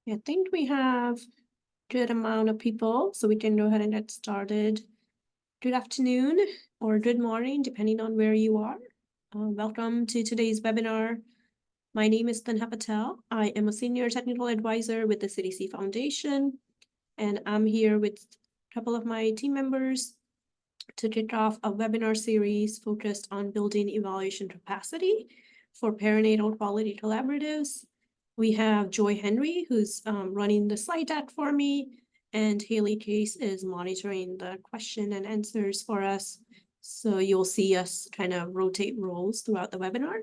I think we have good amount of people, so we can go ahead and get started. Good afternoon or good morning, depending on where you are. Welcome to today's webinar. My name is Tanha Patel. I am a Senior Technical Advisor with the CDC Foundation, and I'm here with a couple of my team members to kick off a webinar series focused on building evaluation capacity for perinatal quality collaboratives. We have Joy Henry, who's running the slide deck for me, and Haley Case is monitoring the question and answers for us. So you'll see us kind of rotate roles throughout the webinar.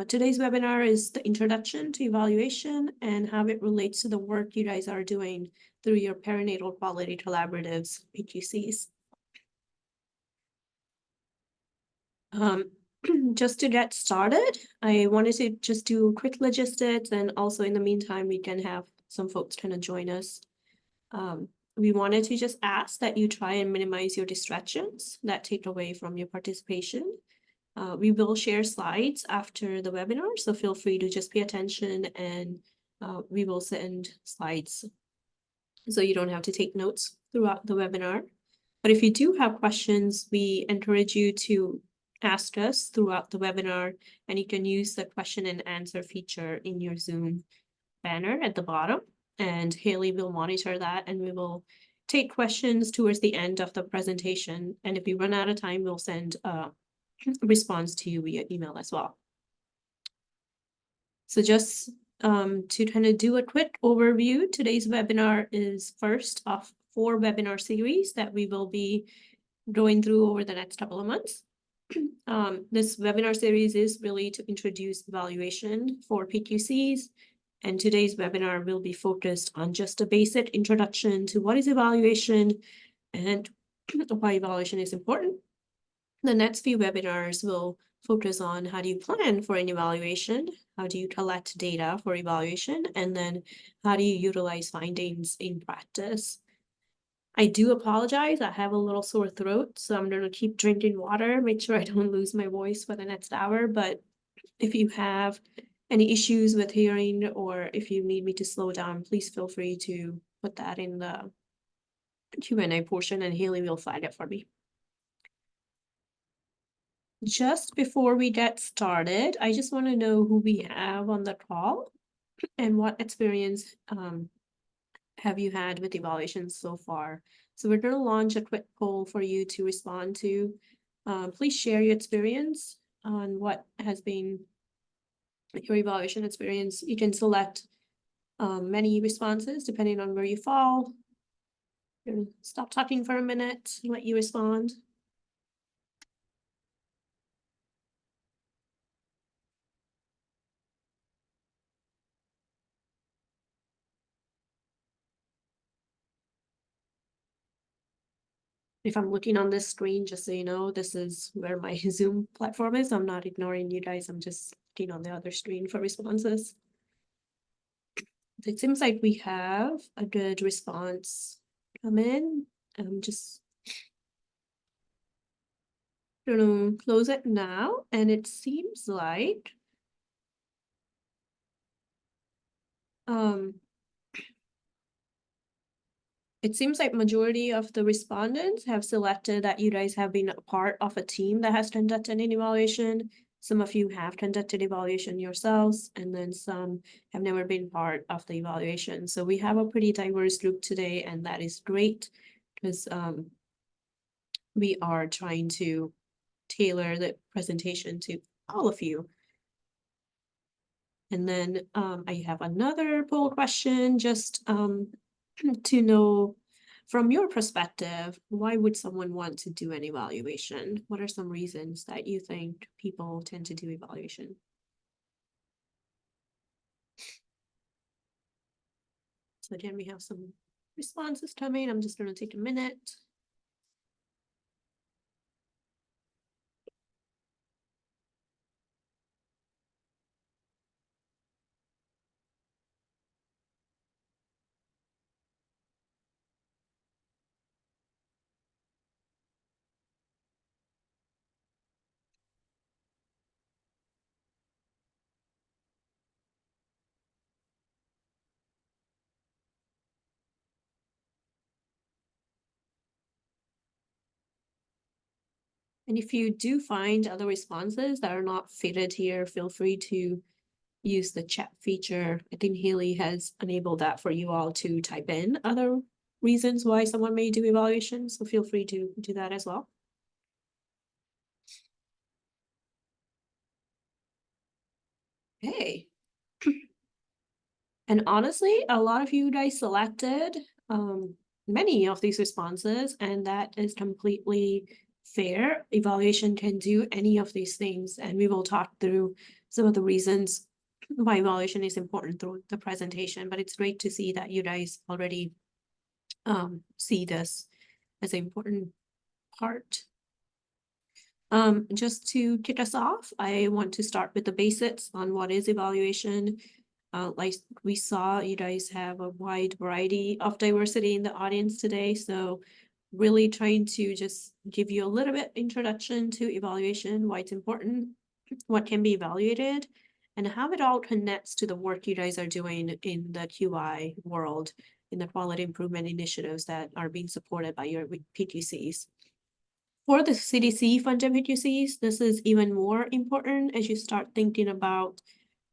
Today's webinar is the introduction to evaluation and how it relates to the work you guys are doing through your perinatal quality collaboratives, PQCs. Just to get started, I wanted to just do quick logistics, and also in the meantime, we can have some folks kind of join us. We wanted to just ask that you try and minimize your distractions that take away from your participation. We will share slides after the webinar, so feel free to just pay attention, and we will send slides so you don't have to take notes throughout the webinar. But if you do have questions, we encourage you to ask us throughout the webinar, and you can use the question and answer feature in your Zoom banner at the bottom, and Haley will monitor that, and we will take questions towards the end of the presentation. And if we run out of time, we'll send a response to you via email as well. So just to kind of do a quick overview, today's webinar is first of 4 webinar series that we will be going through over the next couple of months. This webinar series is really to introduce evaluation for PQCs, and today's webinar will be focused on just a basic introduction to what is evaluation and why evaluation is important. The next few webinars will focus on how do you plan for an evaluation, how do you collect data for evaluation, and then how do you utilize findings in practice. I do apologize. I have a little sore throat, so I'm going to keep drinking water, make sure I don't lose my voice for the next hour. But if you have any issues with hearing, or if you need me to slow down, please feel free to put that in the Q&A portion, and Haley will flag it for me. Just before we get started, I just want to know who we have on the call and what experience have you had with evaluations so far. So we're going to launch a quick poll for you to respond to. Please share your experience on what has been your evaluation experience. You can select many responses depending on where you fall. I'm going to stop talking for a minute and let you respond. If I'm looking on this screen, just so you know, this is where my Zoom platform is. I'm not ignoring you guys. I'm just looking on the other screen for responses. It seems like we have a good response come in. I'm just gonna close it now, and it seems like majority of the respondents have selected that you guys have been a part of a team that has conducted an evaluation. Some of you have conducted evaluation yourselves, and then some have never been part of the evaluation. So we have a pretty diverse group today, and that is great because we are trying to tailor the presentation to all of you. And then I have another poll question just to know from your perspective, why would someone want to do an evaluation? What are some reasons that you think people tend to do evaluation? So again, we have some responses coming. I'm just going to take a minute. And if you do find other responses that are not fitted here, feel free to use the chat feature. I think Haley has enabled that for you all to type in other reasons why someone may do evaluation, so feel free to do that as well. Okay. And honestly, a lot of you guys selected many of these responses, and that is completely fair. Evaluation can do any of these things, and we will talk through some of the reasons why evaluation is important through the presentation, but it's great to see that you guys already see this as an important part. Just to kick us off, I want to start with the basics on what is evaluation. Like we saw, you guys have a wide variety of diversity in the audience today, so really trying to just give you a little bit introduction to evaluation, why it's important, what can be evaluated, and how it all connects to the work you guys are doing in the QI world, in the quality improvement initiatives that are being supported by your PQCs. For the CDC funded PQCs, this is even more important as you start thinking about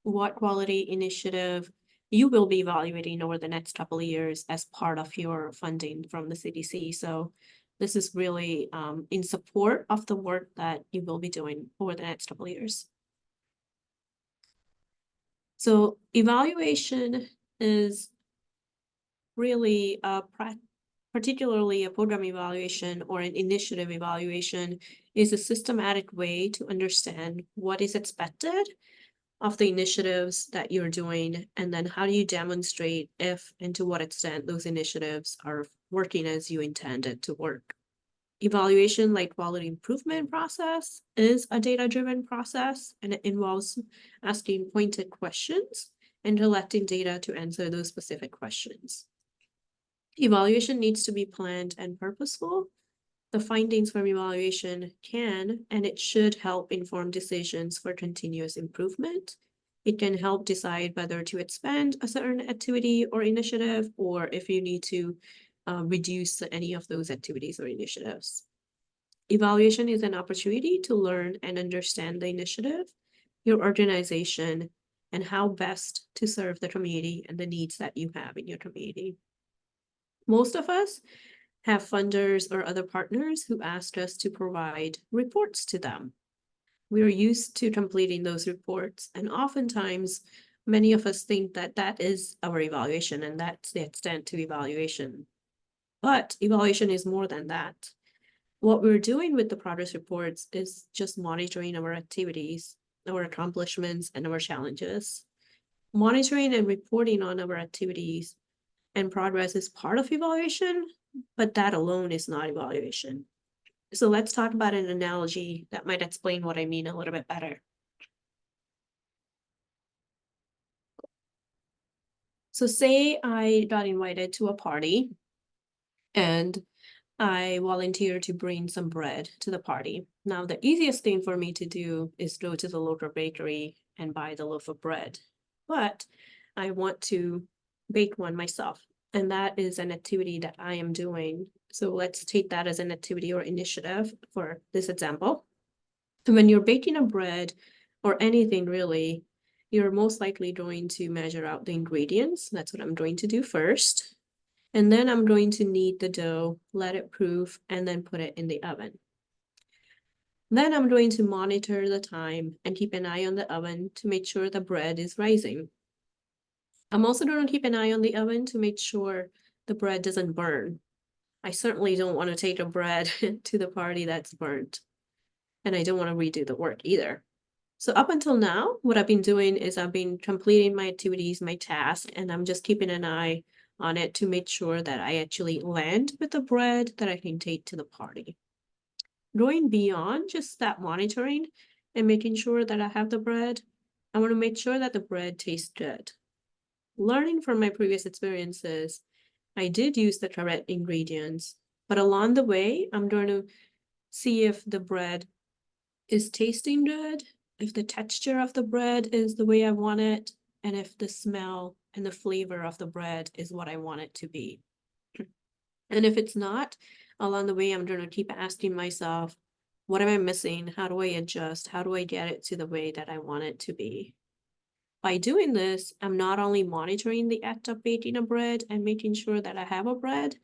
what quality initiative you will be evaluating over the next couple of years as part of your funding from the CDC. So this is really in support of the work that you will be doing over the next couple of years. So evaluation is really particularly a program evaluation or an initiative evaluation is a systematic way to understand what is expected of the initiatives that you're doing, and then how do you demonstrate if and to what extent those initiatives are working as you intended to work. Evaluation, like quality improvement process, is a data-driven process, and it involves asking pointed questions and collecting data to answer those specific questions. Evaluation needs to be planned and purposeful. The findings from evaluation can and it should help inform decisions for continuous improvement. It can help decide whether to expand a certain activity or initiative, or if you need to reduce any of those activities or initiatives. Evaluation is an opportunity to learn and understand the initiative, your organization, and how best to serve the community and the needs that you have in your community. Most of us have funders or other partners who ask us to provide reports to them. We are used to completing those reports, and oftentimes many of us think that that is our evaluation and that's the extent to evaluation. But evaluation is more than that. What we're doing with the progress reports is just monitoring our activities, our accomplishments, and our challenges. Monitoring and reporting on our activities and progress is part of evaluation, but that alone is not evaluation. So let's talk about an analogy that might explain what I mean a little bit better. So say I got invited to a party and I volunteered to bring some bread to the party. Now, the easiest thing for me to do is go to the local bakery and buy the loaf of bread, but I want to bake one myself. And that is an activity that I am doing. So let's take that as an activity or initiative for this example. And when you're baking a bread or anything really, you're most likely going to measure out the ingredients. That's what I'm going to do first. And then I'm going to knead the dough, let it proof, and then put it in the oven. Then I'm going to monitor the time and keep an eye on the oven to make sure the bread is rising. I'm also going to keep an eye on the oven to make sure the bread doesn't burn. I certainly don't want to take a bread to the party that's burnt. And I don't want to redo the work either. So up until now, what I've been doing is I've been completing my activities, my task, and I'm just keeping an eye on it to make sure that I actually land with the bread that I can take to the party. Going beyond just that monitoring and making sure that I have the bread, I want to make sure that the bread tastes good. Learning from my previous experiences, I did use the correct ingredients, but along the way, I'm going to see if the bread is tasting good, if the texture of the bread is the way I want it, and if the smell and the flavor of the bread is what I want it to be. And if it's not, along the way, I'm going to keep asking myself, What am I missing? How do I adjust? How do I get it to the way that I want it to be? By doing this, I'm not only monitoring the act of baking a bread and making sure that I have a bread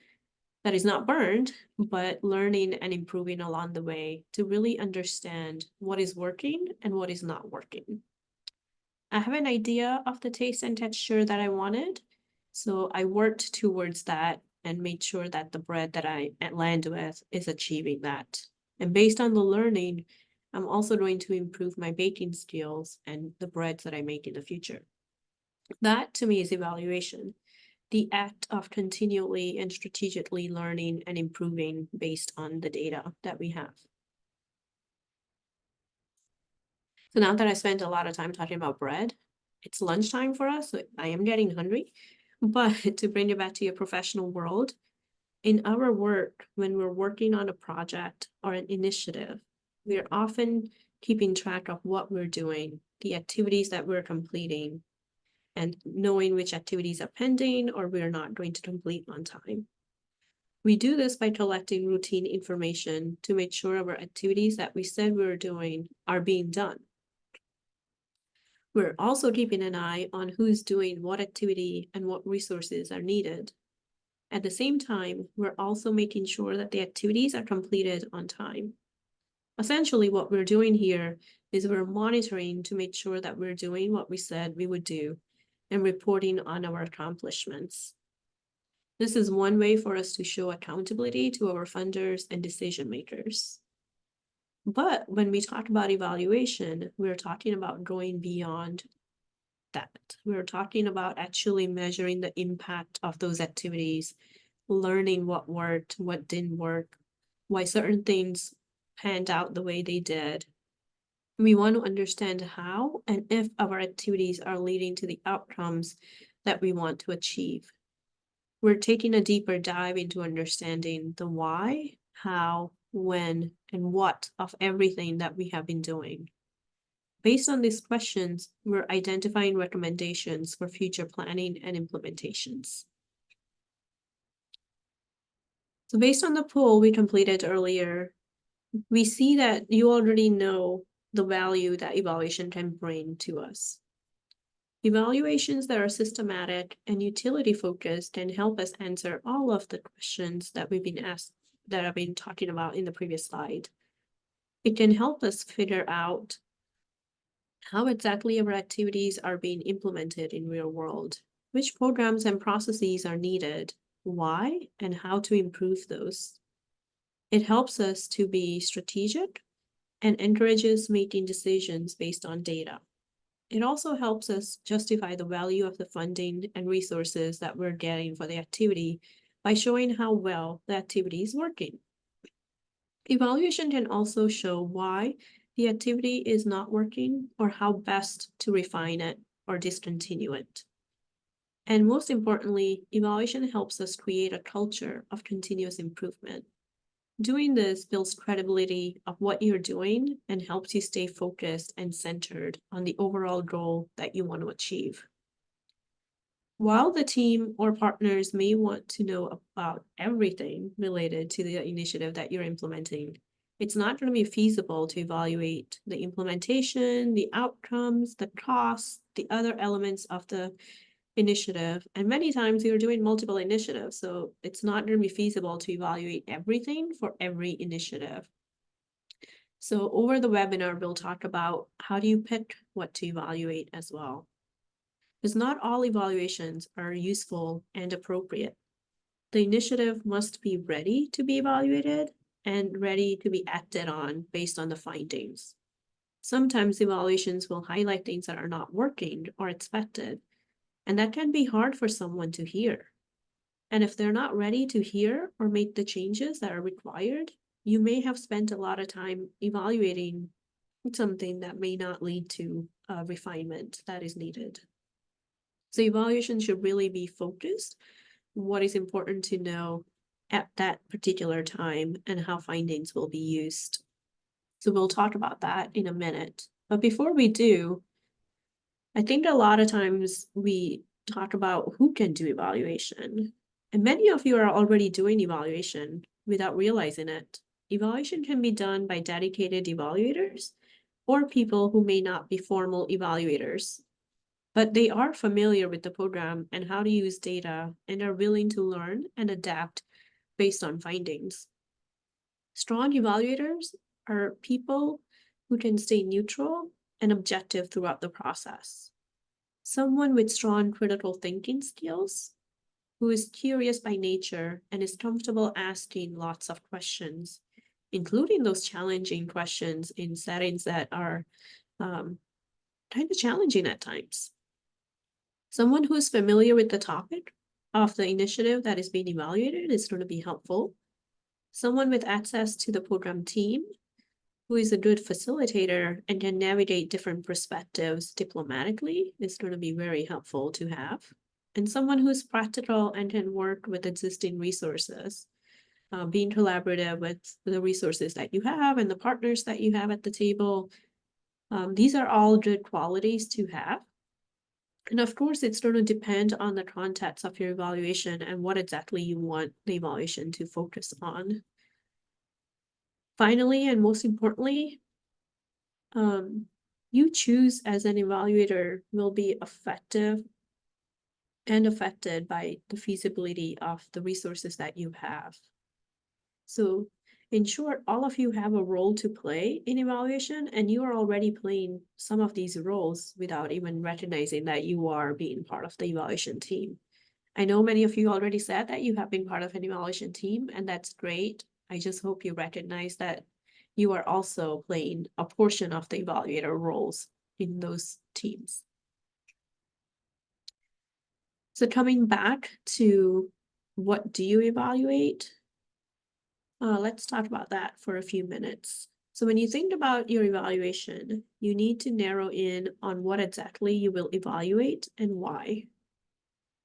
that is not burned, but learning and improving along the way to really understand what is working and what is not working. I have an idea of the taste and texture that I wanted, so I worked towards that and made sure that the bread that I land with is achieving that. And based on the learning, I'm also going to improve my baking skills and the breads that I make in the future. That to me is evaluation, the act of continually and strategically learning and improving based on the data that we have. So now that I spent a lot of time talking about bread, it's lunchtime for us, so I am getting hungry. But to bring it back to your professional world, in our work, when we're working on a project or an initiative, we're often keeping track of what we're doing, the activities that we're completing, and knowing which activities are pending or we're not going to complete on time. We do this by collecting routine information to make sure our activities that we said we were doing are being done. We're also keeping an eye on who's doing what activity and what resources are needed. At the same time, we're also making sure that the activities are completed on time. Essentially, what we're doing here is we're monitoring to make sure that we're doing what we said we would do and reporting on our accomplishments. This is one way for us to show accountability to our funders and decision makers. But when we talk about evaluation, we're talking about going beyond that. We're talking about actually measuring the impact of those activities, learning what worked, what didn't work, why certain things panned out the way they did. We want to understand how and if our activities are leading to the outcomes that we want to achieve. We're taking a deeper dive into understanding the why, how, when, and what of everything that we have been doing. Based on these questions, we're identifying recommendations for future planning and implementations. So based on the poll we completed earlier, we see that you already know the value that evaluation can bring to us. Evaluations that are systematic and utility focused can help us answer all of the questions that we've been asked, that I've been talking about in the previous slide. It can help us figure out how exactly our activities are being implemented in real world, which programs and processes are needed, why, and how to improve those. It helps us to be strategic and encourages making decisions based on data. It also helps us justify the value of the funding and resources that we're getting for the activity by showing how well the activity is working. Evaluation can also show why the activity is not working or how best to refine it or discontinue it. And most importantly, evaluation helps us create a culture of continuous improvement. Doing this builds credibility of what you're doing and helps you stay focused and centered on the overall goal that you want to achieve. While the team or partners may want to know about everything related to the initiative that you're implementing, it's not going to be feasible to evaluate the implementation, the outcomes, the costs, the other elements of the initiative. And many times you're doing multiple initiatives, so it's not going to be feasible to evaluate everything for every initiative. So over the webinar, we'll talk about how do you pick what to evaluate as well. Because not all evaluations are useful and appropriate. The initiative must be ready to be evaluated and ready to be acted on based on the findings. Sometimes evaluations will highlight things that are not working or expected, and that can be hard for someone to hear. And if they're not ready to hear or make the changes that are required, you may have spent a lot of time evaluating something that may not lead to refinement that is needed. So evaluation should really be focused on what is important to know at that particular time and how findings will be used. So we'll talk about that in a minute. But before we do, I think a lot of times we talk about who can do evaluation. And many of you are already doing evaluation without realizing it. Evaluation can be done by dedicated evaluators or people who may not be formal evaluators, but they are familiar with the program and how to use data and are willing to learn and adapt based on findings. Strong evaluators are people who can stay neutral and objective throughout the process. Someone with strong critical thinking skills, who is curious by nature and is comfortable asking lots of questions, including those challenging questions in settings that are kind of challenging at times. Someone who is familiar with the topic of the initiative that is being evaluated is going to be helpful. Someone with access to the program team who is a good facilitator and can navigate different perspectives diplomatically is going to be very helpful to have. And someone who's practical and can work with existing resources, being collaborative with the resources that you have and the partners that you have at the table. These are all good qualities to have. And of course, it's going to depend on the context of your evaluation and what exactly you want the evaluation to focus on. Finally, and most importantly, you choose as an evaluator will be effective and affected by the feasibility of the resources that you have. So in short, all of you have a role to play in evaluation, and you are already playing some of these roles without even recognizing that you are being part of the evaluation team. I know many of you already said that you have been part of an evaluation team, and that's great. I just hope you recognize that you are also playing a portion of the evaluator roles in those teams. So coming back to what do you evaluate? Let's talk about that for a few minutes. So when you think about your evaluation, you need to narrow in on what exactly you will evaluate and why.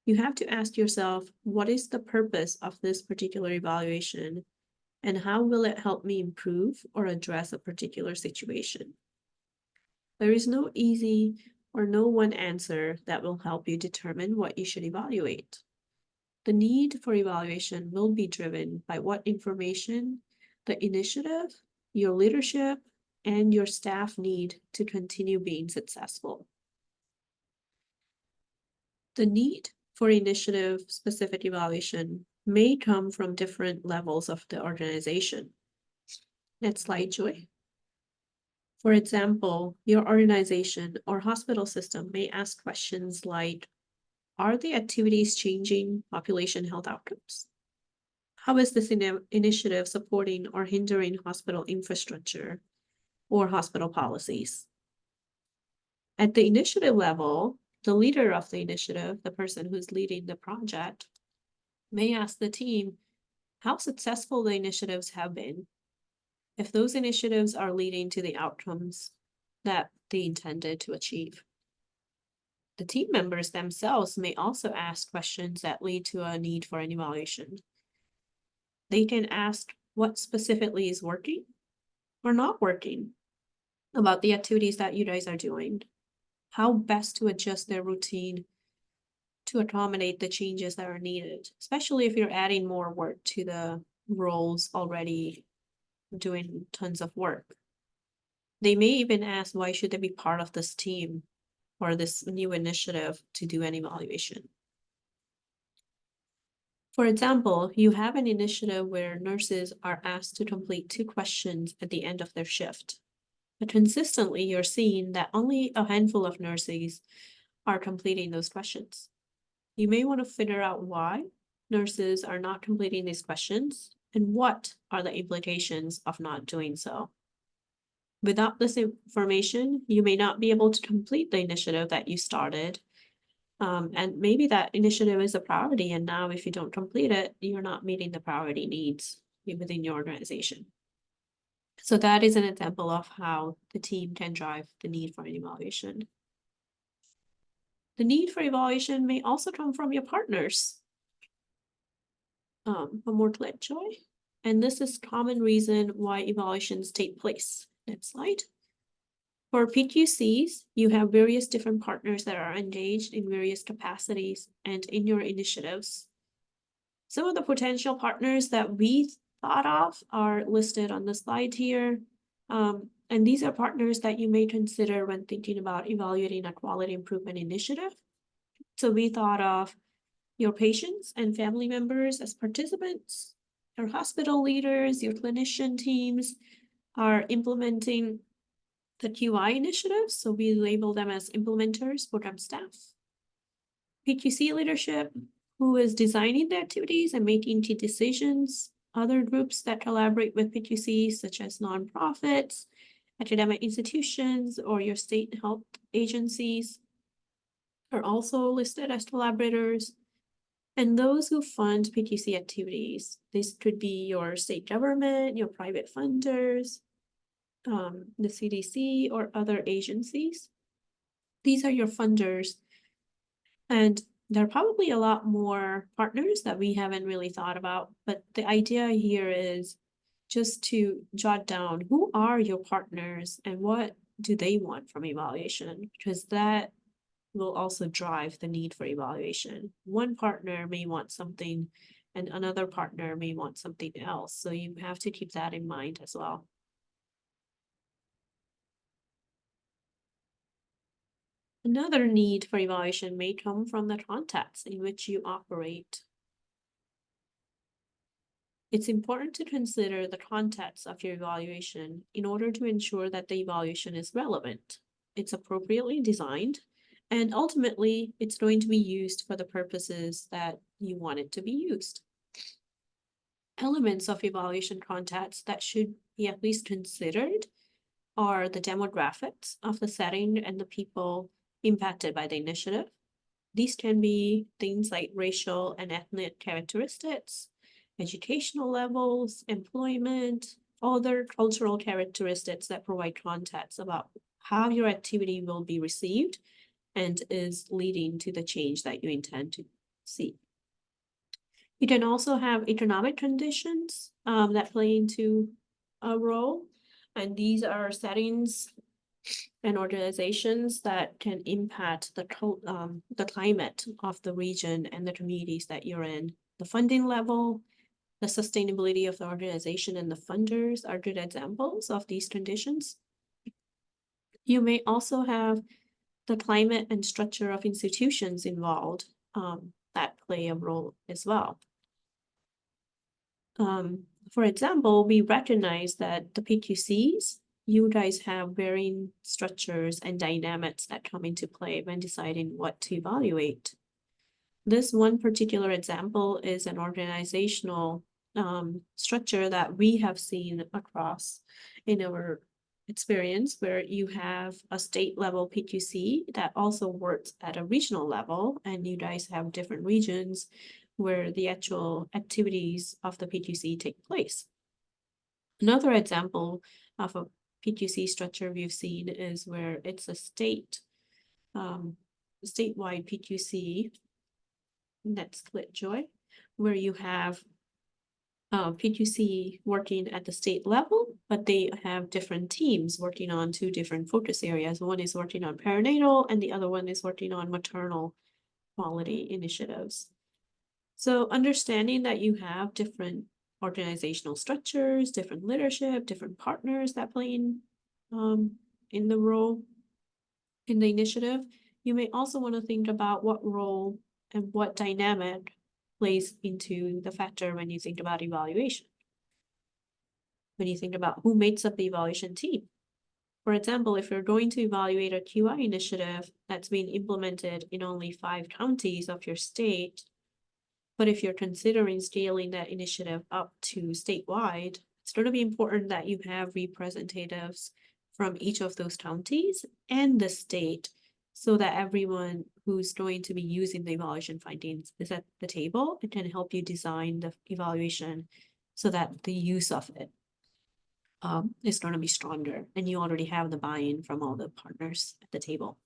You have to ask yourself, what is the purpose of this particular evaluation, and how will it help me improve or address a particular situation? There is no easy or no one answer that will help you determine what you should evaluate. The need for evaluation will be driven by what information the initiative, your leadership, and your staff need to continue being successful. The need for initiative-specific evaluation may come from different levels of the organization. Next slide, Joy. For example, your organization or hospital system may ask questions like, are the activities changing population health outcomes? How is this initiative supporting or hindering hospital infrastructure or hospital policies? At the initiative level, the leader of the initiative, the person who's leading the project, may ask the team how successful the initiatives have been, if those initiatives are leading to the outcomes that they intended to achieve. The team members themselves may also ask questions that lead to a need for an evaluation. They can ask what specifically is working or not working about the activities that you guys are doing, how best to adjust their routine to accommodate the changes that are needed, especially if you're adding more work to the roles already doing tons of work. They may even ask, why should they be part of this team or this new initiative to do an evaluation? For example, you have an initiative where nurses are asked to complete 2 questions at the end of their shift. But consistently, you're seeing that only a handful of nurses are completing those questions. You may want to figure out why nurses are not completing these questions and what are the implications of not doing so. Without this information, you may not be able to complete the initiative that you started. And maybe that initiative is a priority, and now if you don't complete it, you're not meeting the priority needs within your organization. So that is an example of how the team can drive the need for an evaluation. The need for evaluation may also come from your partners. One more click, Joy. And this is common reason why evaluations take place. Next slide. For PQCs, you have various different partners that are engaged in various capacities and in your initiatives. Some of the potential partners that we thought of are listed on the slide here. And these are partners that you may consider when thinking about evaluating a quality improvement initiative. So we thought of your patients and family members as participants, your hospital leaders, your clinician teams are implementing the QI initiatives, so we label them as implementers, program staff. PQC leadership, who is designing the activities and making key decisions. Other groups that collaborate with PQCs, such as nonprofits, academic institutions, or your state health agencies, are also listed as collaborators. And those who fund PQC activities, this could be your state government, your private funders, the CDC, or other agencies. These are your funders. And there are probably a lot more partners that we haven't really thought about, but the idea here is just to jot down who are your partners and what do they want from evaluation, because that will also drive the need for evaluation. One partner may want something and another partner may want something else, so you have to keep that in mind as well. Another need for evaluation may come from the context in which you operate. It's important to consider the context of your evaluation in order to ensure that the evaluation is relevant, it's appropriately designed, and ultimately it's going to be used for the purposes that you want it to be used. Elements of evaluation context that should be at least considered are the demographics of the setting and the people impacted by the initiative. These can be things like racial and ethnic characteristics, educational levels, employment, other cultural characteristics that provide context about how your activity will be received and is leading to the change that you intend to see. You can also have economic conditions that play into a role, and these are settings and organizations that can impact the climate of the region and the communities that you're in. The funding level, the sustainability of the organization and the funders are good examples of these conditions. You may also have the climate and structure of institutions involved that play a role as well. For example, we recognize that the PQCs, you guys have varying structures and dynamics that come into play when deciding what to evaluate. This one particular example is an organizational structure that we have seen across in our experience, where you have a state level PQC that also works at a regional level, and you guys have different regions where the actual activities of the PQC take place. Another example of a PQC structure we've seen is where it's a statewide PQC, next click, Joy, where you have PQC working at the state level, but they have different teams working on two different focus areas. One is working on perinatal and the other one is working on maternal quality initiatives. So understanding that you have different organizational structures, different leadership, different partners that play in the role in the initiative, you may also want to think about what role and what dynamic plays into the factor when you think about evaluation. When you think about who makes up the evaluation team. For example, if you're going to evaluate a QI initiative that's being implemented in only 5 counties of your state, but if you're considering scaling that initiative up to statewide, it's going to be important that you have representatives from each of those counties and the state, so that everyone who's going to be using the evaluation findings is at the table and can help you design the evaluation so that the use of it is going to be stronger, and you already have the buy-in from all the partners at the table.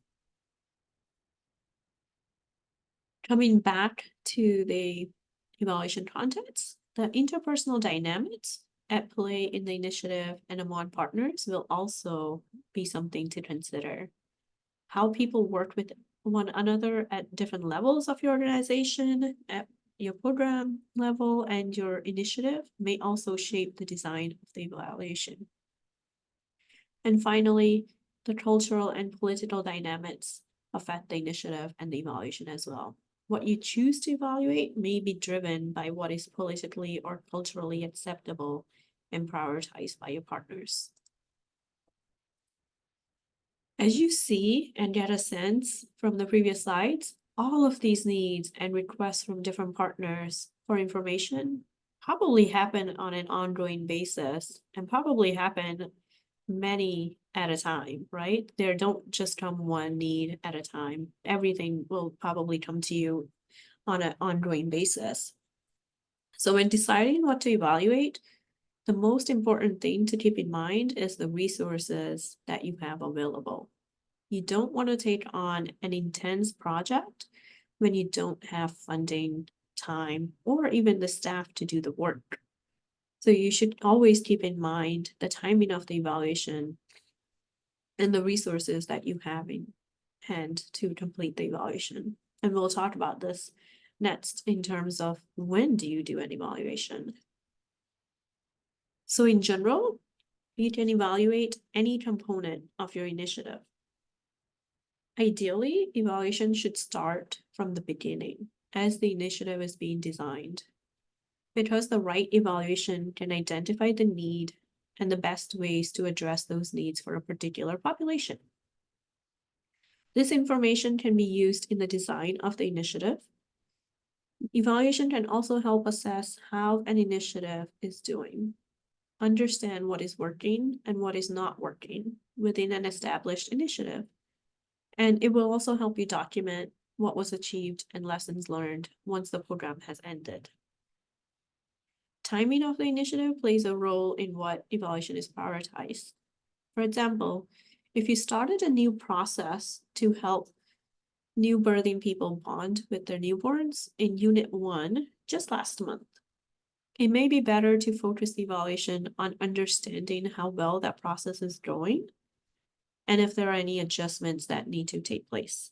Coming back to the evaluation context, the interpersonal dynamics at play in the initiative and among partners will also be something to consider. How people work with one another at different levels of your organization, at your program level and your initiative may also shape the design of the evaluation. And finally, the cultural and political dynamics affect the initiative and the evaluation as well. What you choose to evaluate may be driven by what is politically or culturally acceptable and prioritized by your partners. As you see and get a sense from the previous slides, all of these needs and requests from different partners for information probably happen on an ongoing basis and probably happen many at a time, right? There don't just come one need at a time. Everything will probably come to you on an ongoing basis. So when deciding what to evaluate, the most important thing to keep in mind is the resources that you have available. You don't want to take on an intense project when you don't have funding, time, or even the staff to do the work. So you should always keep in mind the timing of the evaluation and the resources that you have in hand to complete the evaluation. And we'll talk about this next in terms of when do you do an evaluation. So in general, you can evaluate any component of your initiative. Ideally, evaluation should start from the beginning as the initiative is being designed, because the right evaluation can identify the need and the best ways to address those needs for a particular population. This information can be used in the design of the initiative. Evaluation can also help assess how an initiative is doing, understand what is working and what is not working within an established initiative. And it will also help you document what was achieved and lessons learned once the program has ended. Timing of the initiative plays a role in what evaluation is prioritized. For example, if you started a new process to help new birthing people bond with their newborns in Unit 1 just last month, it may be better to focus the evaluation on understanding how well that process is going and if there are any adjustments that need to take place.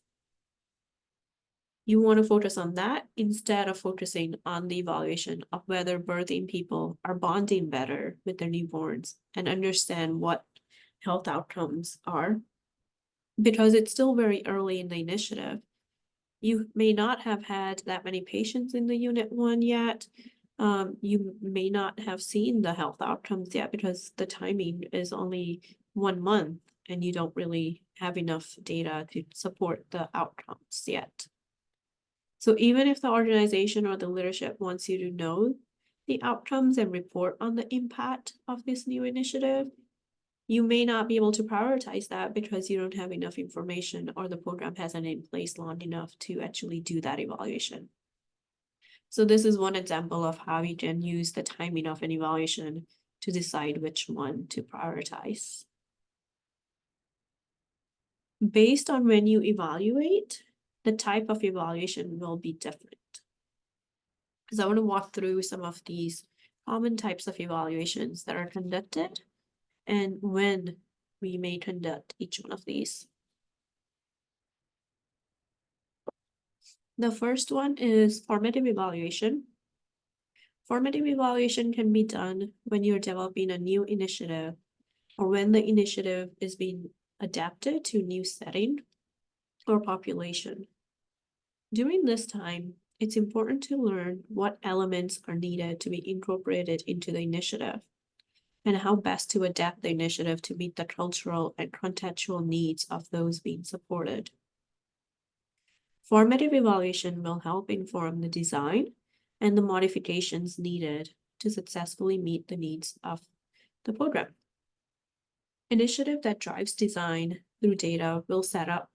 You want to focus on that instead of focusing on the evaluation of whether birthing people are bonding better with their newborns and understand what health outcomes are, because it's still very early in the initiative. You may not have had that many patients in the Unit 1 yet. You may not have seen the health outcomes yet because the timing is only 1 month and you don't really have enough data to support the outcomes yet. So even if the organization or the leadership wants you to know the outcomes and report on the impact of this new initiative, you may not be able to prioritize that because you don't have enough information or the program hasn't in place long enough to actually do that evaluation. So this is one example of how you can use the timing of an evaluation to decide which one to prioritize. Based on when you evaluate, the type of evaluation will be different. So I want to walk through some of these common types of evaluations that are conducted and when we may conduct each one of these. The first one is formative evaluation. Formative evaluation can be done when you're developing a new initiative or when the initiative is being adapted to a new setting or population. During this time, it's important to learn what elements are needed to be incorporated into the initiative and how best to adapt the initiative to meet the cultural and contextual needs of those being supported. Formative evaluation will help inform the design and the modifications needed to successfully meet the needs of the program. Initiative that drives design through data will set up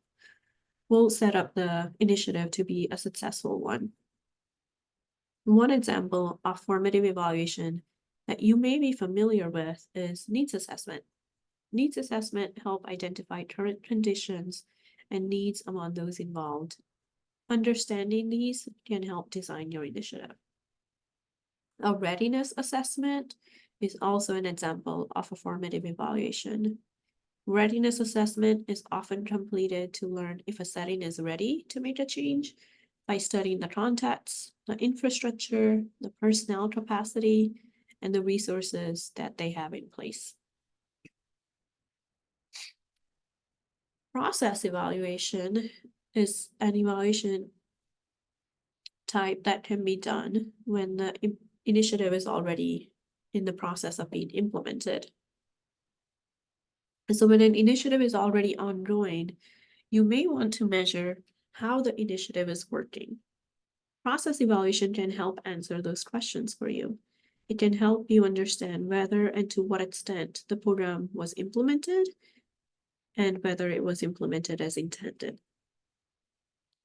the initiative to be a successful one. One example of formative evaluation that you may be familiar with is needs assessment. Needs assessment help identify current conditions and needs among those involved. Understanding these can help design your initiative. A readiness assessment is also an example of a formative evaluation. Readiness assessment is often completed to learn if a setting is ready to make a change by studying the context, the infrastructure, the personnel capacity, and the resources that they have in place. Process evaluation is an evaluation type that can be done when the initiative is already in the process of being implemented. And so when an initiative is already ongoing, you may want to measure how the initiative is working. Process evaluation can help answer those questions for you. It can help you understand whether and to what extent the program was implemented and whether it was implemented as intended.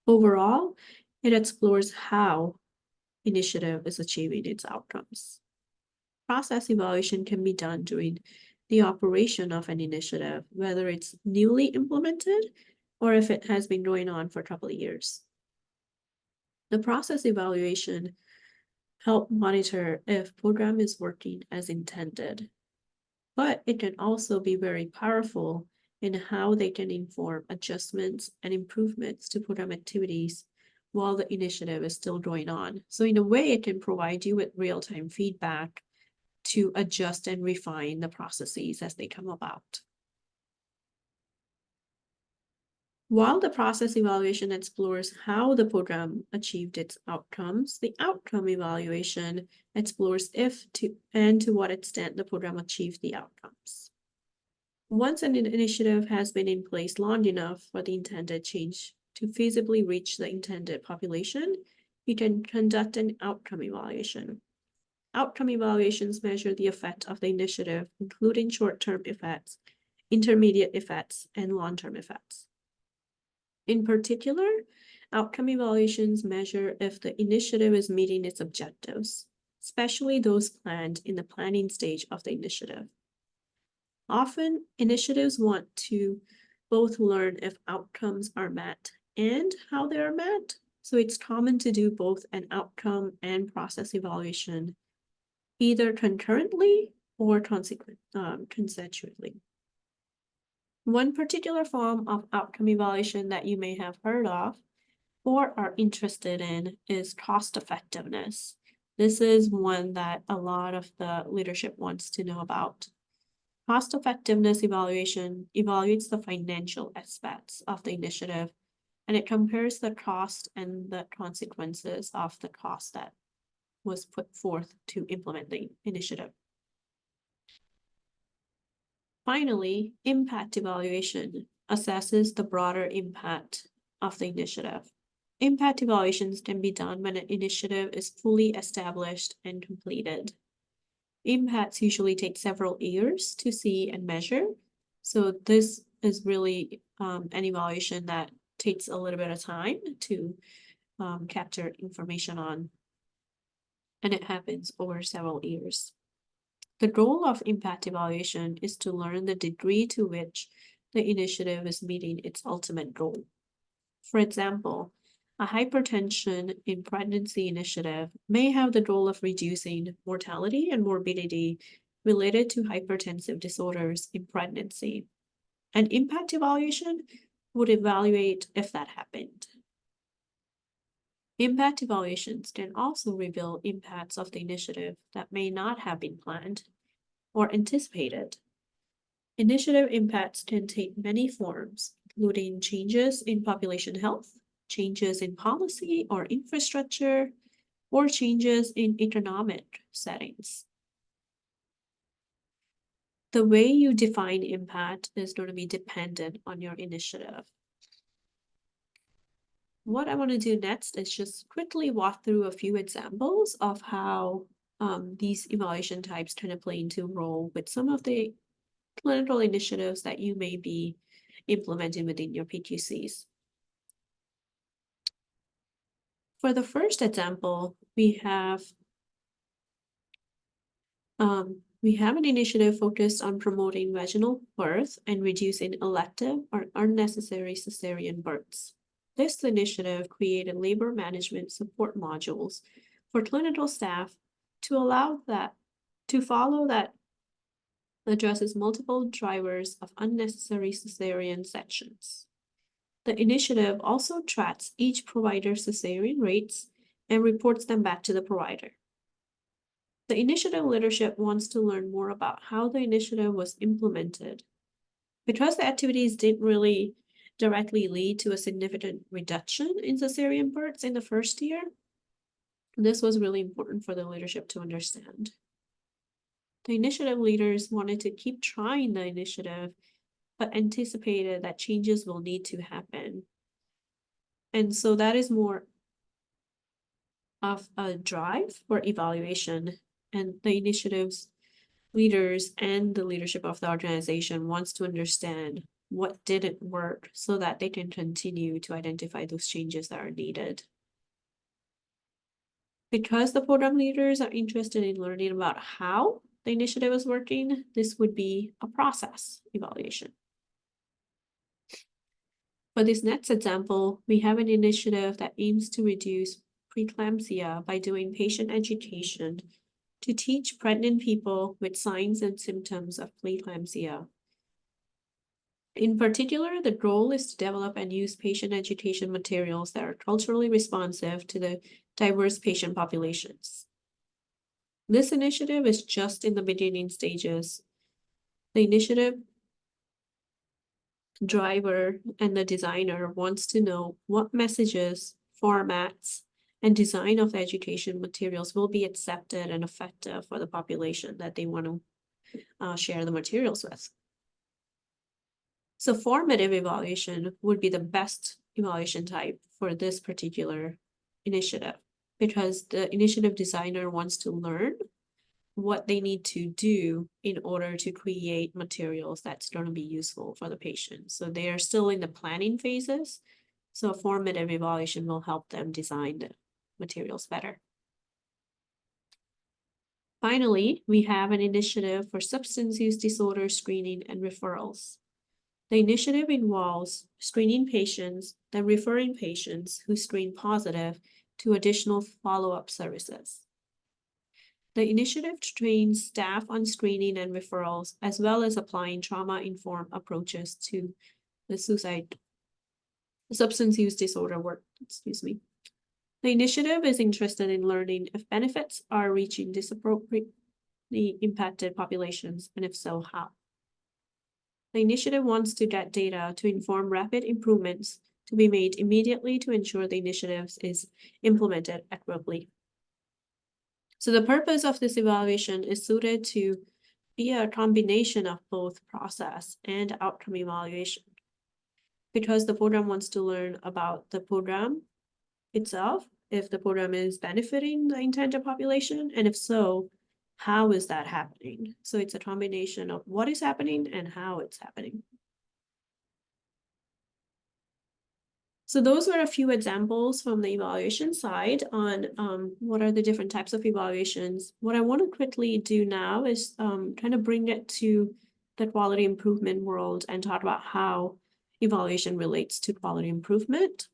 Overall, it explores how initiative is achieving its outcomes. Process evaluation can be done during the operation of an initiative, whether it's newly implemented or if it has been going on for a couple of years. The process evaluation help monitor if program is working as intended, but it can also be very powerful in how they can inform adjustments and improvements to program activities while the initiative is still going on. So in a way, it can provide you with real-time feedback to adjust and refine the processes as they come about. While the process evaluation explores how the program achieved its outcomes, the outcome evaluation explores if and to what extent the program achieved the outcomes. Once an initiative has been in place long enough for the intended change to feasibly reach the intended population, you can conduct an outcome evaluation. Outcome evaluations measure the effect of the initiative, including short-term effects, intermediate effects, and long-term effects. In particular, outcome evaluations measure if the initiative is meeting its objectives, especially those planned in the planning stage of the initiative. Often, initiatives want to both learn if outcomes are met and how they are met, so it's common to do both an outcome and process evaluation, either concurrently or consecutively. One particular form of outcome evaluation that you may have heard of or are interested in is cost effectiveness. This is one that a lot of the leadership wants to know about. Cost effectiveness evaluation evaluates the financial aspects of the initiative, and it compares the cost and the consequences of the cost that was put forth to implement the initiative. Finally, impact evaluation assesses the broader impact of the initiative. Impact evaluations can be done when an initiative is fully established and completed. Impacts usually take several years to see and measure, so this is really an evaluation that takes a little bit of time to capture information on, and it happens over several years. The goal of impact evaluation is to learn the degree to which the initiative is meeting its ultimate goal. For example, a hypertension in pregnancy initiative may have the goal of reducing mortality and morbidity related to hypertensive disorders in pregnancy. An impact evaluation would evaluate if that happened. Impact evaluations can also reveal impacts of the initiative that may not have been planned or anticipated. Initiative impacts can take many forms, including changes in population health, changes in policy or infrastructure, or changes in economic settings. The way you define impact is going to be dependent on your initiative. What I want to do next is just quickly walk through a few examples of how these evaluation types kind of play into role with some of the clinical initiatives that you may be implementing within your PQCs. For the first example, we have an initiative focused on promoting vaginal birth and reducing elective or unnecessary cesarean births. This initiative created labor management support modules for clinical staff to follow that addresses multiple drivers of unnecessary cesarean sections. The initiative also tracks each provider's cesarean rates and reports them back to the provider. The initiative leadership wants to learn more about how the initiative was implemented. Because the activities didn't really directly lead to a significant reduction in cesarean births in the first year, this was really important for the leadership to understand. The initiative leaders wanted to keep trying the initiative, but anticipated that changes will need to happen. And so that is more of a drive for evaluation, and the initiative's leaders and the leadership of the organization wants to understand what didn't work so that they can continue to identify those changes that are needed. Because the program leaders are interested in learning about how the initiative is working, this would be a process evaluation. For this next example, we have an initiative that aims to reduce preeclampsia by doing patient education to teach pregnant people with signs and symptoms of preeclampsia. In particular, the goal is to develop and use patient education materials that are culturally responsive to the diverse patient populations. This initiative is just in the beginning stages. The initiative driver and the designer wants to know what messages, formats, and design of the education materials will be accepted and effective for the population that they want to share the materials with. So formative evaluation would be the best evaluation type for this particular initiative, because the initiative designer wants to learn what they need to do in order to create materials that's going to be useful for the patient. So they are still in the planning phases. So a formative evaluation will help them design the materials better. Finally, we have an initiative for substance use disorder screening and referrals. The initiative involves screening patients, then referring patients who screen positive to additional follow-up services. The initiative trains staff on screening and referrals, as well as applying trauma-informed approaches to the substance use disorder work. The initiative is interested in learning if benefits are reaching disproportionately impacted populations, and if so, how. The initiative wants to get data to inform rapid improvements to be made immediately to ensure the initiative is implemented equitably. So the purpose of this evaluation is suited to be a combination of both process and outcome evaluation, because the program wants to learn about the program itself, if the program is benefiting the intended population, and if so, how is that happening? So it's a combination of what is happening and how it's happening. So those were a few examples from the evaluation side on what are the different types of evaluations. What I want to quickly do now is kind of bring it to the quality improvement world and talk about how evaluation relates to quality improvement.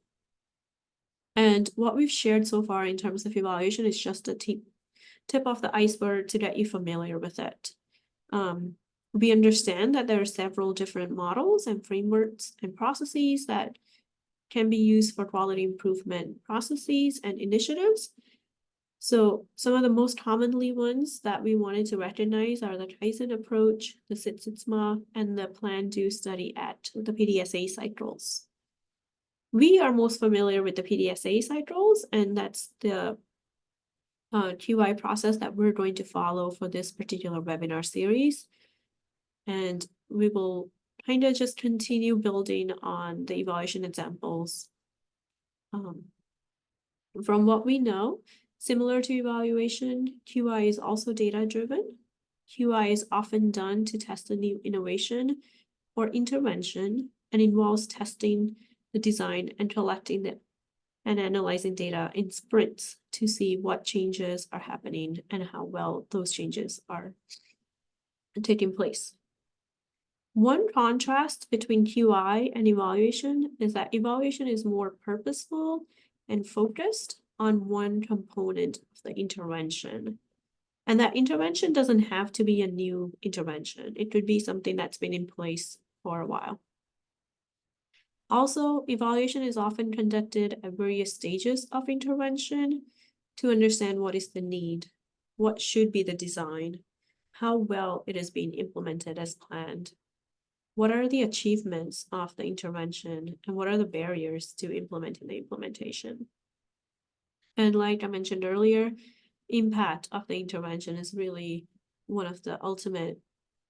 And what we've shared so far in terms of evaluation is just a tip of the iceberg to get you familiar with it. We understand that there are several different models and frameworks and processes that can be used for quality improvement processes and initiatives. So some of the most commonly ones that we wanted to recognize are the Kaizen approach, the Six Sigma, and the Plan, Do, Study, Act, the PDSA cycles. We are most familiar with the PDSA cycles, and that's the QI process that we're going to follow for this particular webinar series. And we will kind of just continue building on the evaluation examples. From what we know, similar to evaluation, QI is also data-driven. QI is often done to test a new innovation or intervention, and involves testing the design and collecting and analyzing data in sprints to see what changes are happening and how well those changes are taking place. One contrast between QI and evaluation is that evaluation is more purposeful and focused on one component of the intervention. And that intervention doesn't have to be a new intervention. It could be something that's been in place for a while. Also, evaluation is often conducted at various stages of intervention to understand what is the need, what should be the design, how well it is being implemented as planned, what are the achievements of the intervention, and what are the barriers to implementing the implementation. And like I mentioned earlier, impact of the intervention is really one of the ultimate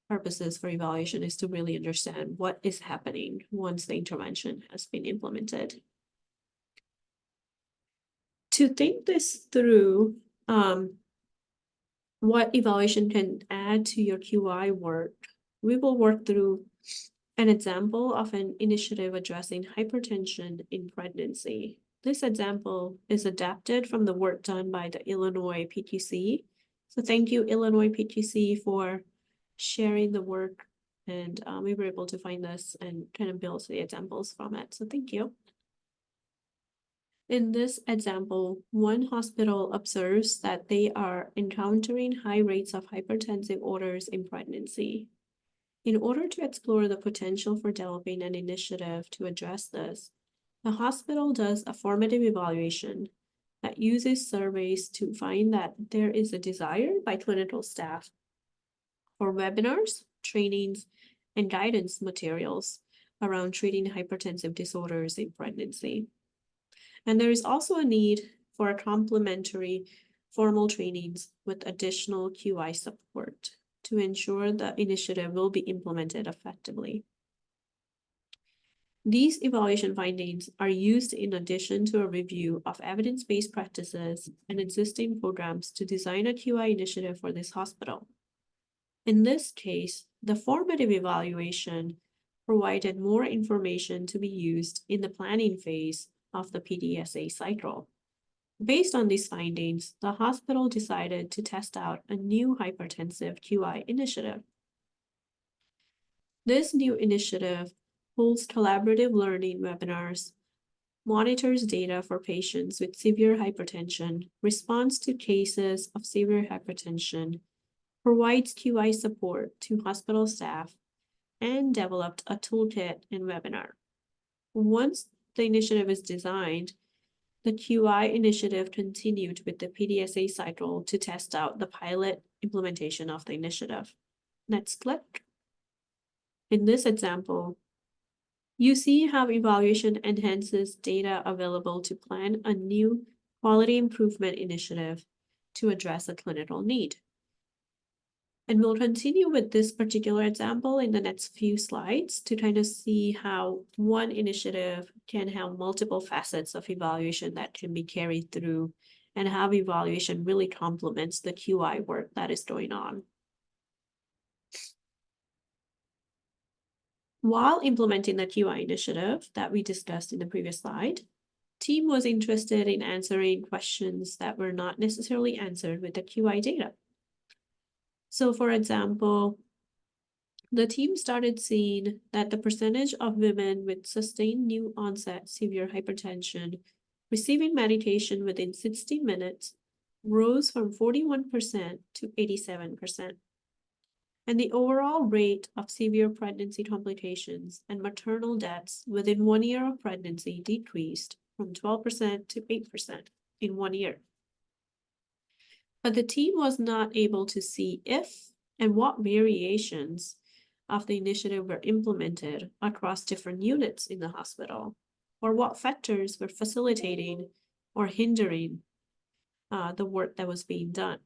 purposes for evaluation, is to really understand what is happening once the intervention has been implemented. To think this through, what evaluation can add to your QI work, we will work through an example of an initiative addressing hypertension in pregnancy. This example is adapted from the work done by the Illinois PQC. So thank you, Illinois PQC, for sharing the work, and we were able to find this and kind of build the examples from it. So thank you. In this example, one hospital observes that they are encountering high rates of hypertensive orders in pregnancy. In order to explore the potential for developing an initiative to address this, the hospital does a formative evaluation that uses surveys to find that there is a desire by clinical staff for webinars, trainings, and guidance materials around treating hypertensive disorders in pregnancy. And there is also a need for a complementary formal trainings with additional QI support to ensure the initiative will be implemented effectively. These evaluation findings are used in addition to a review of evidence-based practices and existing programs to design a QI initiative for this hospital. In this case, the formative evaluation provided more information to be used in the planning phase of the PDSA cycle. Based on these findings, the hospital decided to test out a new hypertensive QI initiative. This new initiative holds collaborative learning webinars, monitors data for patients with severe hypertension, responds to cases of severe hypertension, provides QI support to hospital staff, and developed a toolkit and webinar. Once the initiative is designed, the QI initiative continued with the PDSA cycle to test out the pilot implementation of the initiative. Next click. In this example, you see how evaluation enhances data available to plan a new quality improvement initiative to address a clinical need. And we'll continue with this particular example in the next few slides to kind of see how one initiative can have multiple facets of evaluation that can be carried through, and how evaluation really complements the QI work that is going on. While implementing the QI initiative that we discussed in the previous slide, team was interested in answering questions that were not necessarily answered with the QI data. So for example, the team started seeing that the percentage of women with sustained new onset severe hypertension receiving medication within 60 minutes rose from 41% to 87%. And the overall rate of severe pregnancy complications and maternal deaths within 1 year of pregnancy decreased from 12% to 8% in 1 year. But the team was not able to see if and what variations of the initiative were implemented across different units in the hospital, or what factors were facilitating or hindering the work that was being done.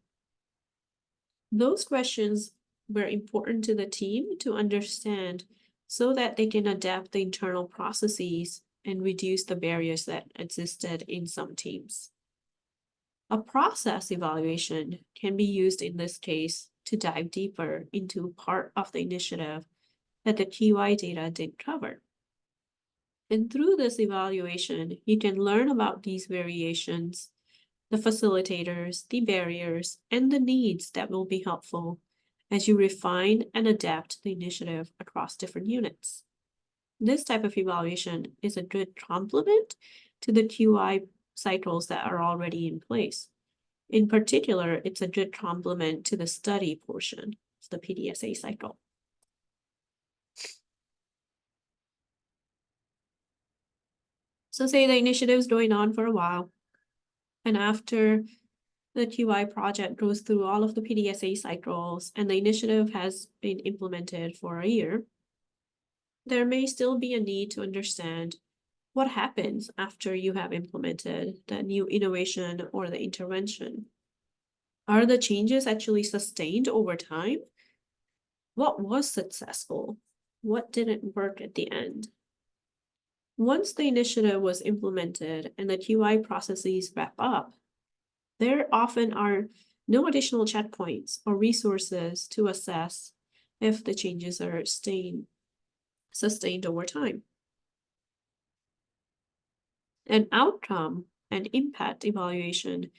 Those questions were important to the team to understand so that they can adapt the internal processes and reduce the barriers that existed in some teams. A process evaluation can be used in this case to dive deeper into part of the initiative that the QI data didn't cover. And through this evaluation, you can learn about these variations, the facilitators, the barriers, and the needs that will be helpful as you refine and adapt the initiative across different units. This type of evaluation is a good complement to the QI cycles that are already in place. In particular, it's a good complement to the study portion of the PDSA cycle. So say the initiative is going on for a while, and after the QI project goes through all of the PDSA cycles and the initiative has been implemented for a year, there may still be a need to understand what happens after you have implemented the new innovation or the intervention. Are the changes actually sustained over time? What was successful? What didn't work at the end? Once the initiative was implemented and the QI processes wrap up, there often are no additional checkpoints or resources to assess if the changes are sustained over time. An outcome and impact evaluation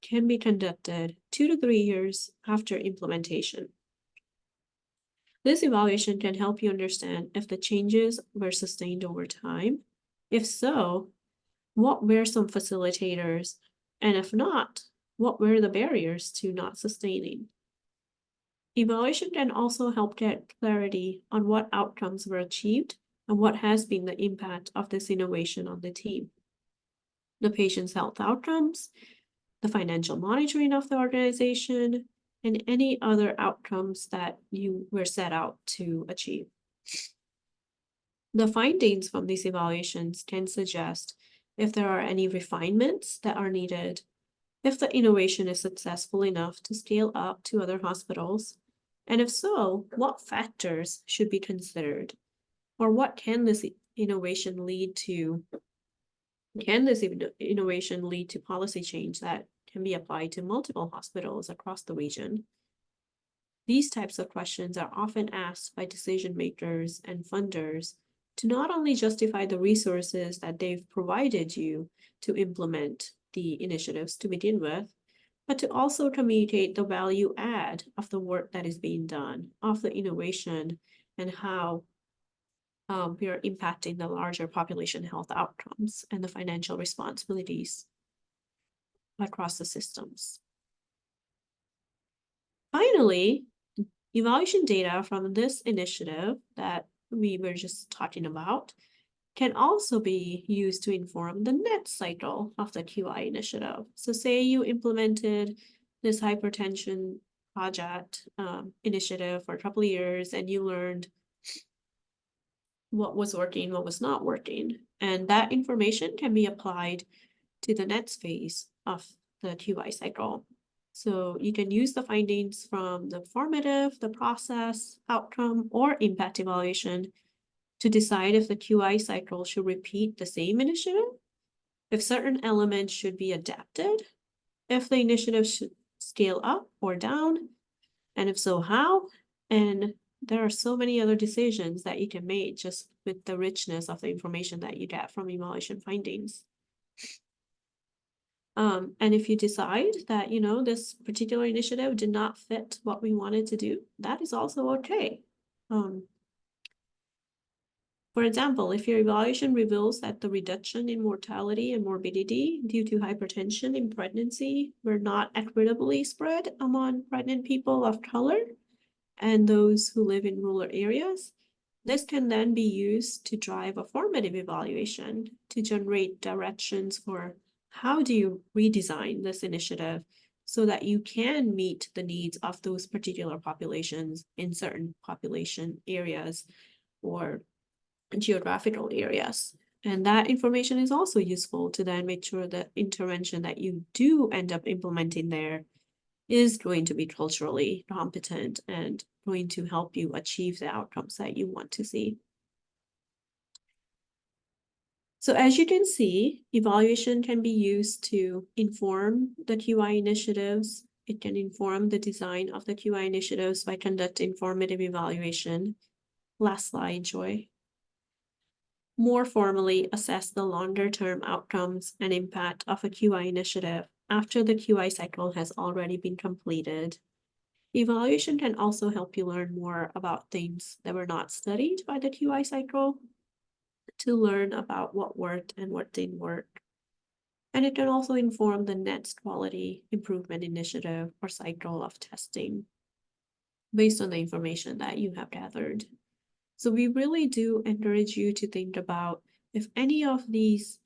can be conducted 2 to 3 years after implementation. This evaluation can help you understand if the changes were sustained over time. If so, what were some facilitators? And if not, what were the barriers to not sustaining? Evaluation can also help get clarity on what outcomes were achieved and what has been the impact of this innovation on the team. The patient's health outcomes, the financial monitoring of the organization, and any other outcomes that you were set out to achieve. The findings from these evaluations can suggest if there are any refinements that are needed, if the innovation is successful enough to scale up to other hospitals, and if so, what factors should be considered, or what can this innovation lead to? Can this innovation lead to policy change that can be applied to multiple hospitals across the region? These types of questions are often asked by decision makers and funders to not only justify the resources that they've provided you to implement the initiatives to begin with, but to also communicate the value add of the work that is being done, of the innovation, and how we are impacting the larger population health outcomes and the financial responsibilities across the systems. Finally, evaluation data from this initiative that we were just talking about can also be used to inform the next cycle of the QI initiative. So say you implemented this hypertension project initiative for a couple of years and you learned what was working, what was not working. And that information can be applied to the next phase of the QI cycle. So you can use the findings from the formative, the process, outcome, or impact evaluation to decide if the QI cycle should repeat the same initiative, if certain elements should be adapted, if the initiative should scale up or down, and if so, how. And there are so many other decisions that you can make just with the richness of the information that you get from evaluation findings. And if you decide that, this particular initiative did not fit what we wanted to do, that is also okay. For example, if your evaluation reveals that the reduction in mortality and morbidity due to hypertension in pregnancy were not equitably spread among pregnant people of color and those who live in rural areas, this can then be used to drive a formative evaluation to generate directions for how do you redesign this initiative so that you can meet the needs of those particular populations in certain population areas or geographical areas. And that information is also useful to then make sure that intervention that you do end up implementing there is going to be culturally competent and going to help you achieve the outcomes that you want to see. So as you can see, evaluation can be used to inform the QI initiatives. It can inform the design of the QI initiatives by conducting formative evaluation. Last slide, Joy. More formally assess the longer-term outcomes and impact of a QI initiative after the QI cycle has already been completed. Evaluation can also help you learn more about things that were not studied by the QI cycle, to learn about what worked and what didn't work. And it can also inform the next quality improvement initiative or cycle of testing based on the information that you have gathered. So we really do encourage you to think about if any of these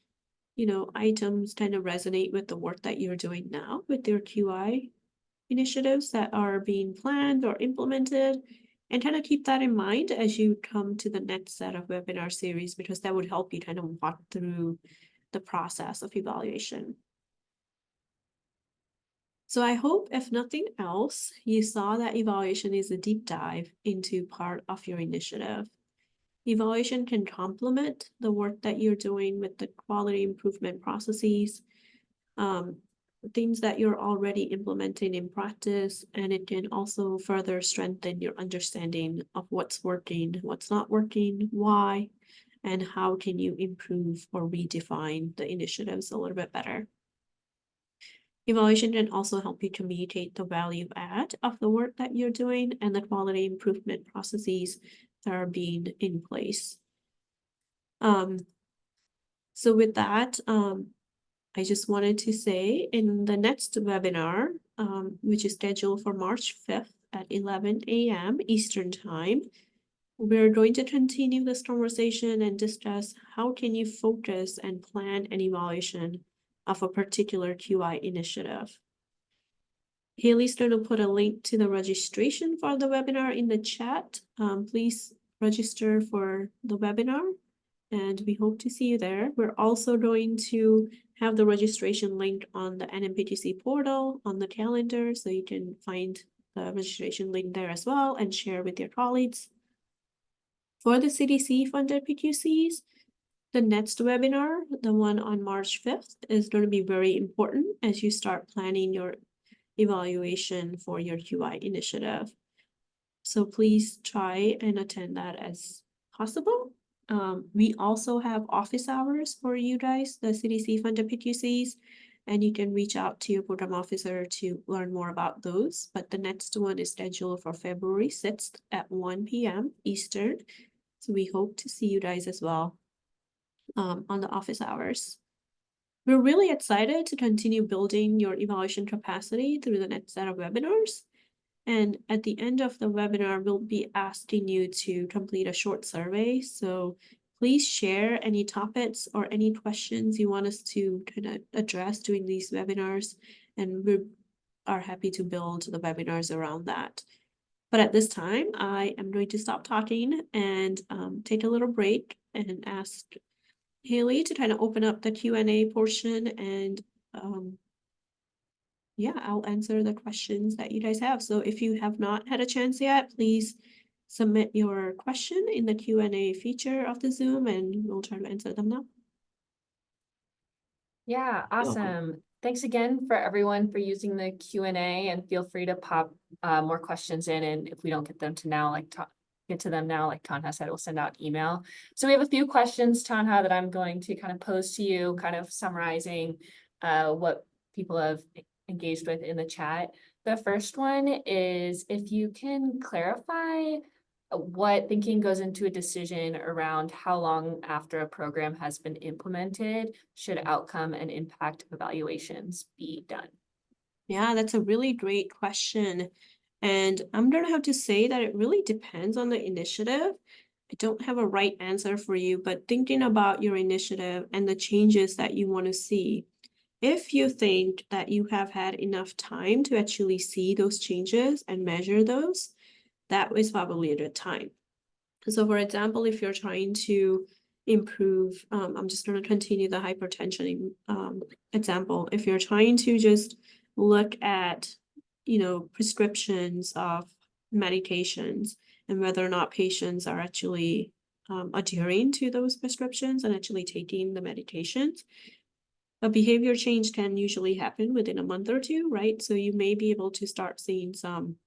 items kind of resonate with the work that you're doing now with your QI initiatives that are being planned or implemented, and kind of keep that in mind as you come to the next set of webinar series, because that would help you kind of walk through the process of evaluation. So I hope, if nothing else, you saw that evaluation is a deep dive into part of your initiative. Evaluation can complement the work that you're doing with the quality improvement processes, things that you're already implementing in practice, and it can also further strengthen your understanding of what's working, what's not working, why, and how can you improve or redefine the initiatives a little bit better. Evaluation can also help you communicate the value add of the work that you're doing and the quality improvement processes that are being in place. So with that, I just wanted to say in the next webinar, which is scheduled for March 5th at 11 a.m. Eastern Time, we're going to continue this conversation and discuss how can you focus and plan an evaluation of a particular QI initiative. Haley's going to put a link to the registration for the webinar in the chat. Please register for the webinar, and we hope to see you there. We're also going to have the registration link on the NMPQC portal on the calendar, so you can find the registration link there as well and share with your colleagues. For the CDC funded PQCs, the next webinar, the one on March 5th, is going to be very important as you start planning your evaluation for your QI initiative. So please try and attend that as possible. We also have office hours for you guys, the CDC funded PQCs, and you can reach out to your program officer to learn more about those. But the next one is scheduled for February 6th at 1 p.m. Eastern. So we hope to see you guys as well on the office hours. We're really excited to continue building your evaluation capacity through the next set of webinars. And at the end of the webinar, we'll be asking you to complete a short survey. So please share any topics or any questions you want us to kind of address during these webinars. And we are happy to build the webinars around that. But at this time, I am going to stop talking and take a little break and ask Haley to kind of open up the Q&A portion, and yeah, I'll answer the questions that you guys have. So if you have not had a chance yet, please submit your question in the Q&A feature of the Zoom, and we'll try to answer them now. Yeah, awesome. Thanks again for everyone for using the Q&A, and feel free to pop more questions in. And if we don't get them to now, get to them now, like Tanha said, we'll send out email. So we have a few questions, Tanha, that I'm going to kind of pose to you, kind of summarizing what people have engaged with in the chat. The first one is if you can clarify what thinking goes into a decision around how long after a program has been implemented should outcome and impact evaluations be done? Yeah, that's a really great question. And I'm going to have to say that it really depends on the initiative. I don't have a right answer for you, but thinking about your initiative and the changes that you want to see, if you think that you have had enough time to actually see those changes and measure those, that is probably a good time. So for example, if you're trying to improve, I'm just going to continue the hypertension example. If you're trying to just look at, prescriptions of medications and whether or not patients are actually adhering to those prescriptions and actually taking the medications, a behavior change can usually happen within a month or two, right? So you may be able to start seeing some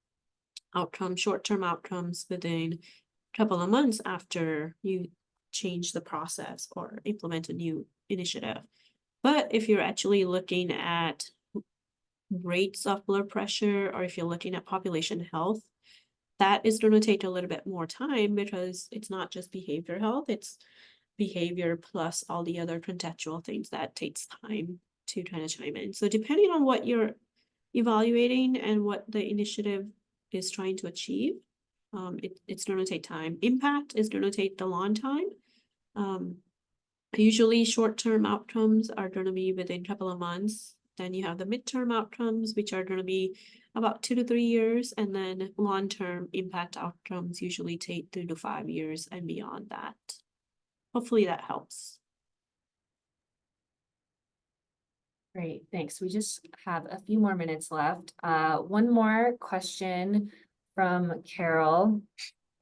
short-term outcomes within a couple of months after you change the process or implement a new initiative. But if you're actually looking at rates of blood pressure, or if you're looking at population health, that is going to take a little bit more time, because it's not just behavior health, it's behavior plus all the other contextual things that takes time to kind of chime in. So depending on what you're evaluating and what the initiative is trying to achieve, it's going to take time. Impact is going to take the long time. Usually short-term outcomes are going to be within a couple of months. Then you have the midterm outcomes, which are going to be about 2 to 3 years. And then long-term impact outcomes usually take 3 to 5 years and beyond that. Hopefully that helps. Great, thanks. We just have a few more minutes left. One more question from Carol.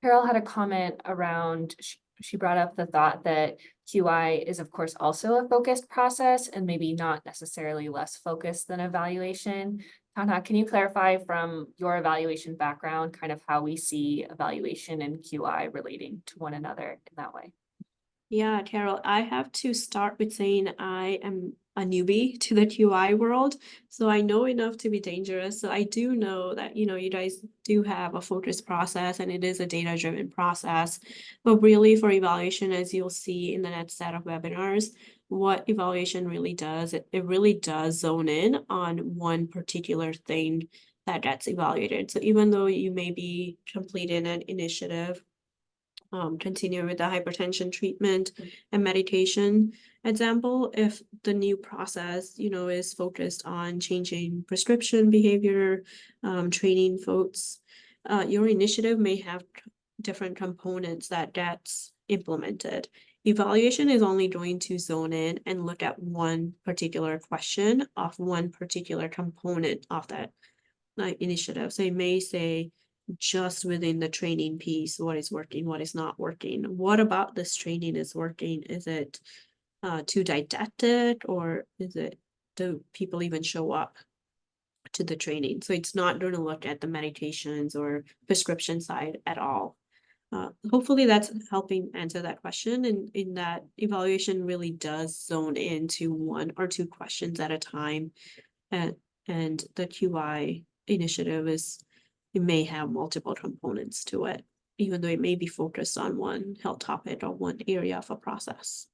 Carol had a comment around, she brought up the thought that QI is of course also a focused process and maybe not necessarily less focused than evaluation. Tanha, can you clarify from your evaluation background kind of how we see evaluation and QI relating to one another in that way? Yeah, Carol, I have to start with saying I am a newbie to the QI world, so I know enough to be dangerous. So I do know that, you guys do have a focused process and it is a data-driven process. But really for evaluation, as you'll see in the next set of webinars, what evaluation really does, it really does zone in on one particular thing that gets evaluated. So even though you may be completing an initiative, continue with the hypertension treatment and medication example, if the new process, is focused on changing prescription behavior, training folks, your initiative may have different components that gets implemented. Evaluation is only going to zone in and look at one particular question of one particular component of that initiative. So it may say, just within the training piece, what is working, what is not working, what about this training is working, is it too didactic, or do people even show up to the training? So it's not going to look at the medications or prescription side at all. Hopefully that's helping answer that question, and in that evaluation really does zone into one or two questions at a time, and the QI initiative it may have multiple components to it, even though it may be focused on one health topic or one area of a process.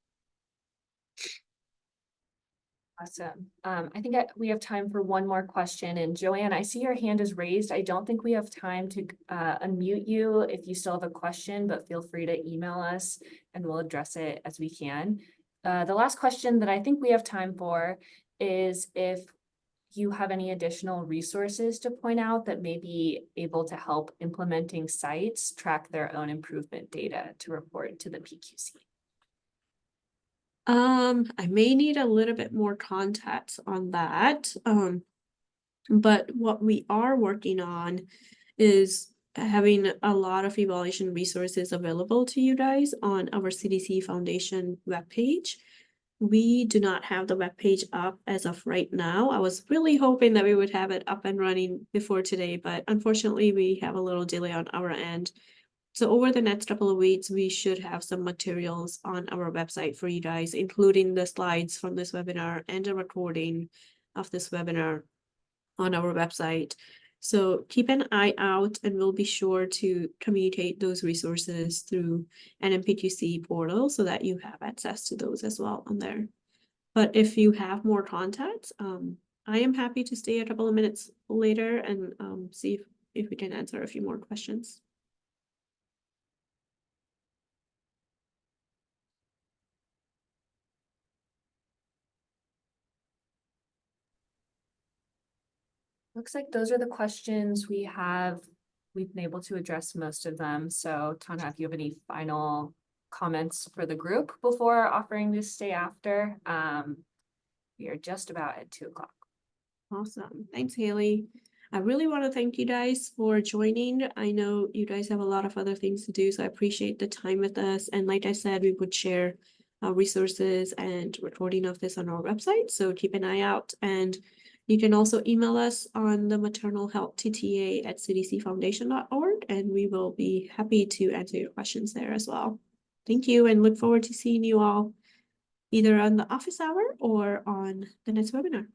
Awesome. I think we have time for one more question. And Joanne, I see your hand is raised. I don't think we have time to unmute you if you still have a question, but feel free to email us and we'll address it as we can. The last question that I think we have time for is if you have any additional resources to point out that may be able to help implementing sites track their own improvement data to report to the PQC. I may need a little bit more context on that. But what we are working on is having a lot of evaluation resources available to you guys on our CDC Foundation webpage. We do not have the webpage up as of right now. I was really hoping that we would have it up and running before today, but unfortunately we have a little delay on our end. So over the next couple of weeks, we should have some materials on our website for you guys, including the slides from this webinar and a recording of this webinar on our website. So keep an eye out, and we'll be sure to communicate those resources through an PQC portal so that you have access to those as well on there. But if you have more contacts, I am happy to stay a couple of minutes later and see if we can answer a few more questions. Looks like those are the questions we have. We've been able to address most of them. So Tanha, if you have any final comments for the group before offering to stay after, we are just about at 2 o'clock. Awesome. Thanks, Haley. I really want to thank you guys for joining. I know you guys have a lot of other things to do, so I appreciate the time with us. And like I said, we would share resources and recording of this on our website, so keep an eye out. And you can also email us on the maternal health TTA@cdcfoundation.org, and we will be happy to answer your questions there as well. Thank you, and look forward to seeing you all either on the office hour or on the next webinar.